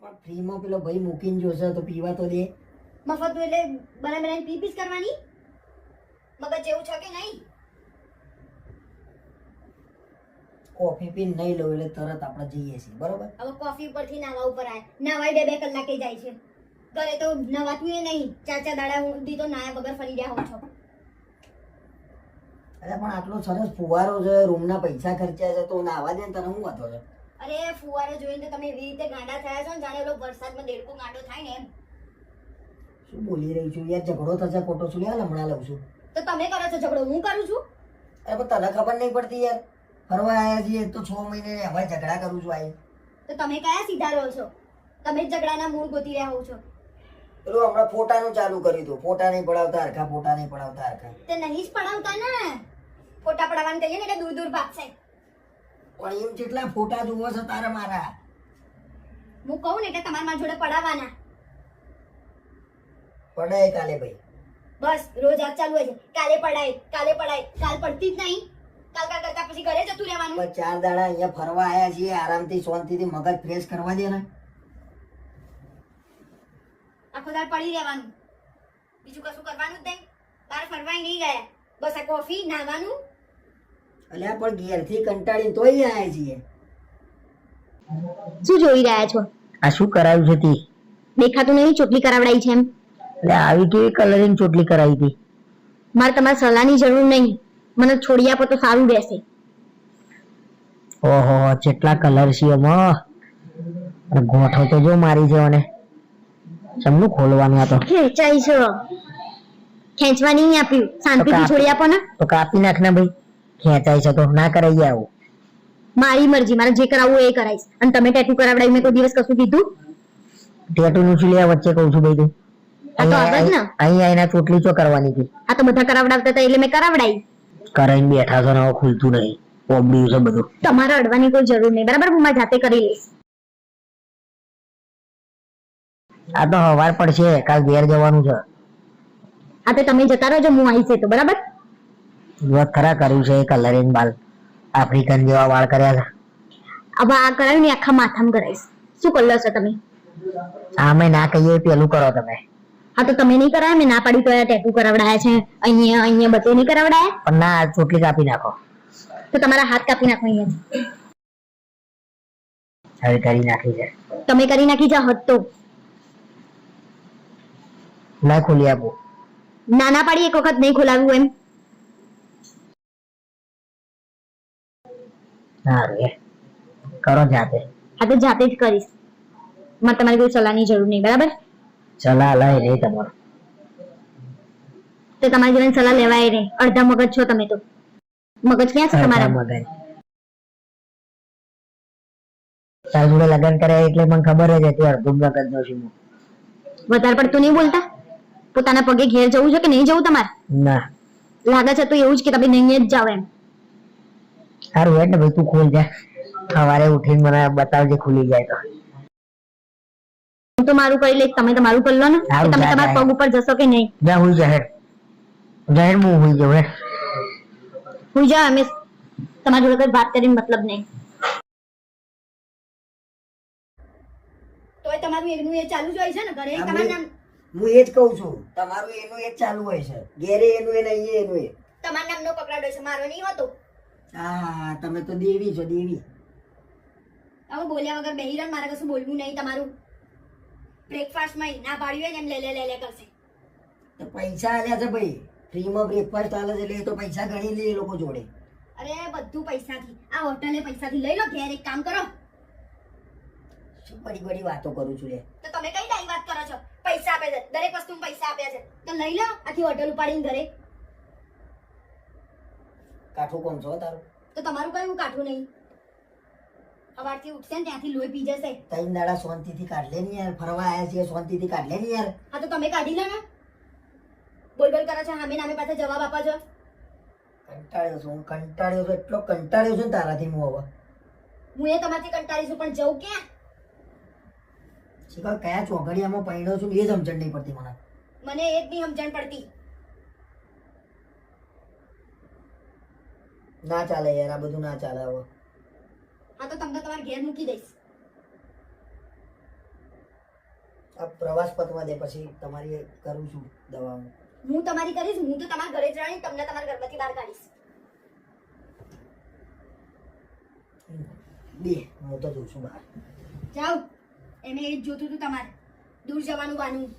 પણ ફ્રીમાં પેલો ભાઈ મૂકીને જોશે તો પીવા તો દે. મફત એટલે બનાવીને પી પીસ કરવાની મગજ જેવું છે કે નહીં? કોફી પીને નહીં લઉં એટલે તરત આપણે જઈએ છીએ બરોબર. હવે કોફી ઉપરથી નાવા ઉપર આય નાવાય 2-2 કલાકે જાય છે. ઘરે તો નવાતું એ નહીં 4-4 દાડા સુધી તો નાયા વગર ફરી રહ્યા હો છો. અરે પણ આટલો સરસ ફુવારો છે, રૂમના પૈસા ખર્ચ્યા છે તો નાવા દે ને તને શું વાંધો છે? અરે ફુવારો જોઈને તો તમે એવી રીતે ગાંડા થયા છો ને જાણે ઓલો વરસાદમાં દેડકો ગાંડો થાય ને એમ. શું બોલી રહી છું યાર? ઝઘડો થશે ખોટો છું યાર, હમણાં લઉં છું. તો તમે કરો છો ઝઘડો, હું કરું છું? અરે પણ તને ખબર નહીં પડતી યાર, ફરવા આવ્યા છીએ તો 6 મહિને હવે ઝઘડા કરું છું આઈ. તો તમે કયા સીધા રહો છો? તમે જ ઝઘડાના મૂળ ગોતી રહ્યા હો છો. પેલું હમણાં ફોટાનું ચાલુ કર્યું હતું, ફોટા નહીં પડાવતા હરખા, ફોટા નહીં પડાવતા હરખા. તે નહીં જ પડાવતા ને, ફોટા પડાવવાનું કહીએ ને એટલે દૂર દૂર ભાગશે. પણ એમ જેટલા ફોટા જોવો છે તારે મારા? હું કહું ને એટલે તમારા મારા જોડે પડાવવાના. પડાય કાલે ભાઈ. બસ રોજ આજ ચાલુ હોય છે, કાલે પડાય કાલ પડતી જ નહીં. કાલ કરતા પછી ઘરે જતું રહેવાનું. 4 દાડા અહીંયા ફરવા આવ્યા છીએ, આરામથી શાંતિથી મગજ ફ્રેશ કરવા દે ને. આખો દાડ પડી રહેવાનું, બીજું કશું કરવાનું જ નહીં. બહાર ફરવાય નહીં ગયા, બસ આ કોફી નાવાનું. અલ્યા પણ ઘેરથી કંટાળીને તોય આવ્યા છીએ. શું જોઈ રહ્યા છો? આ શું કરાવ્યું છે તી? દેખાતું નહીં ચોટલી કરાવડાઈ છે એમ? એટલે આવી કેવી કલરિંગ ચોટલી કરાવી હતી? મારે તમારી સલાહની જરૂર નહીં, મને છોડી આપો તો સારું રહેશે. ઓહો કેટલા કલર છે એમાં, ગોઠો તો જો મારી છે મને. સમનું ખોલવાનું આ તો ખેંચાઈ છો, ખેંચવા નહીં આપ્યું, શાંતિથી છોડી આપો ને. તો કાપી નાખ ને ભાઈ, ખેંચાય છે તો ના કરાઈ આવું. મારી મરજી, મારે જે કરાવવું એ કરાઈશ. અને તમે ટેટુ કરાવડાવી મેં કોઈ દિવસ કશું કીધું? ટેટુ નું શું લેવા વચ્ચે કહું છું ભાઈ તું? આ તો આગળ ને અહીંયા એના ચોટલી ચો કરવાની હતી? આ તો બધા કરાવડાવતા હતા એટલે મેં કરાવડાવી. કરાઈને બેઠા છો ને હવે ખુલતું નહીં, ઓબડ્યું છે બધું. તમારે અડવાની કોઈ જરૂર નહીં, બરાબર? હું મારી જાતે કરી લઈશ. આ તો હવાર પડશે, કાલ ઘેર જવાનું છે. આ તો તમે જતા રહેજો, હું આવીશ તો બરાબર. વાત ખરા કર્યું છે કલરિંગ બાલ, આફ્રિકન જેવા વાળ કર્યા છે. હવે આ કરાવ્યું ને આખા માથામાં કરાવીશ. શું કલર છો તમે? આમે ના કહીએ પેલું કરો તમે. હા તો તમે નહીં કરાય, મેં ના પાડી તો ટેટુ કરાવડાયા છે અહીંયા બધે નહીં કરાવડાયા. પણ ના, ચોટલી કાપી નાખો. તો તમારા હાથ કાપી નાખો અહીંયા. હવે કરી નાખી છે. તમે કરી નાખી જા હદ તો. ના ખોલી આપું? નાના પાડી એક વખત નહીં ખોલાવ્યું એમ. સારું એ કરો જાતે. હા તો જાતે જ કરીશ, મારે તમારી કોઈ સલાહની જરૂર નહીં, બરાબર? સલાહ લઈ રે તમારો. તો તમારી જોડે સલાહ લેવાય નહીં, અડધા મગજ છો તમે તો. મગજ ક્યાં છે તમારા? મગજ તાર જોડે લગ્ન કર્યા એટલે મને ખબર જ હતી અડધું મગજ નો છું. વધારે પડતું નહીં બોલતા. પોતાના પગે ઘેર જવું છે કે નહીં જવું તમારે? ના લાગે છે તો એવું જ કે તમે નહીં જ જાવ એમ. સારું હેડ ને ભાઈ, તું ખોલ જા. સવારે ઉઠીને મને બતાવજે ખુલી જાય તો. હું તો મારું કરી લઈશ, તમે તમારું કરી લો ને. સારું, તમે જા, તમારા જા. પગ ઉપર જશો કે નહીં? જા હુઈ જા હેડ. જા હેડ, હું હુઈ જાઉં હેડ. હું જા, અમે તમારી જોડે કઈ વાત કરીને મતલબ નહીં. તોય તમારું એકનું એ ચાલુ જ હોય છે ને ઘરે. તમારું નામ હું એ જ કહું છું, તમારું એનું એ જ ચાલુ હોય છે. ઘેરે એનું એ ને અહીંયા એનું એ. તમારા નામનો પકડાડો છે, મારો નહીં હોતો. હા તમે તો દેવી છો, દેવી. હવે બોલ્યા વગર બેહી રહો, મારે કશું બોલવું નહીં. તમારું બ્રેકફાસ્ટમાં ના પાડ્યું હોય ને એમ લે કરશે. તો પૈસા આલ્યા છે ભાઈ, ફ્રીમાં બ્રેકફાસ્ટ આલે છે એટલે એ તો પૈસા ગણી લે એ લોકો જોડે. અરે બધું પૈસાથી. આ હોટલે પૈસાથી લઈ લો. ઘેર એક કામ કરો. શું બડી બડી વાતો કરું છું લે? તો તમે કઈ ડાઈ વાત કરો છો? પૈસા આપે છે, દરેક વસ્તુમાં પૈસા આપ્યા છે તો લઈ લો. આખી હોટલ ઉપાડીને ઘરે. કાઠું કોણ છો તારું? તો તમારું કયું કાઠું નહીં. સવારથી ઉઠશે ને ત્યાંથી લોહી પી જશે. 3 દાડા શાંતિથી કાઢ લે ને યાર, ફરવા આવ્યા છીએ શાંતિથી કાઢ લે ને યાર. હા તો તમે કાઢી લો ને. બોલ કરો છો, સામે નામે પાછા જવાબ આપો છો. કંટાળ્યો છું, કંટાળ્યો છું, એટલો કંટાળ્યો છું ને તારાથી હું હવે. હું એ તમારથી કંટાળી છું, પણ જવું ક્યાં? શીખર કયા ચોઘડિયામાં પડ્યો છું એ જ સમજણ નહીં પડતી મને. મને એ જ નહીં સમજણ પડતી. ના ચાલે યાર, આ બધું ના ચાલે હવે. હા તો તમને તમારા ઘેર મૂકી દઈશ. આ પ્રવાસ પતવા દે પછી તમારી કરું છું દવા. હું તમારી કરીશ, હું તો તમારા ઘરે જ રહી તમને તમારા ઘરમાંથી બહાર કાઢીશ. બે હું તો જોઉં છું બહાર. જાઓ, એમે એ જ જોતું હતું તમારે દૂર જવાનું વાનું.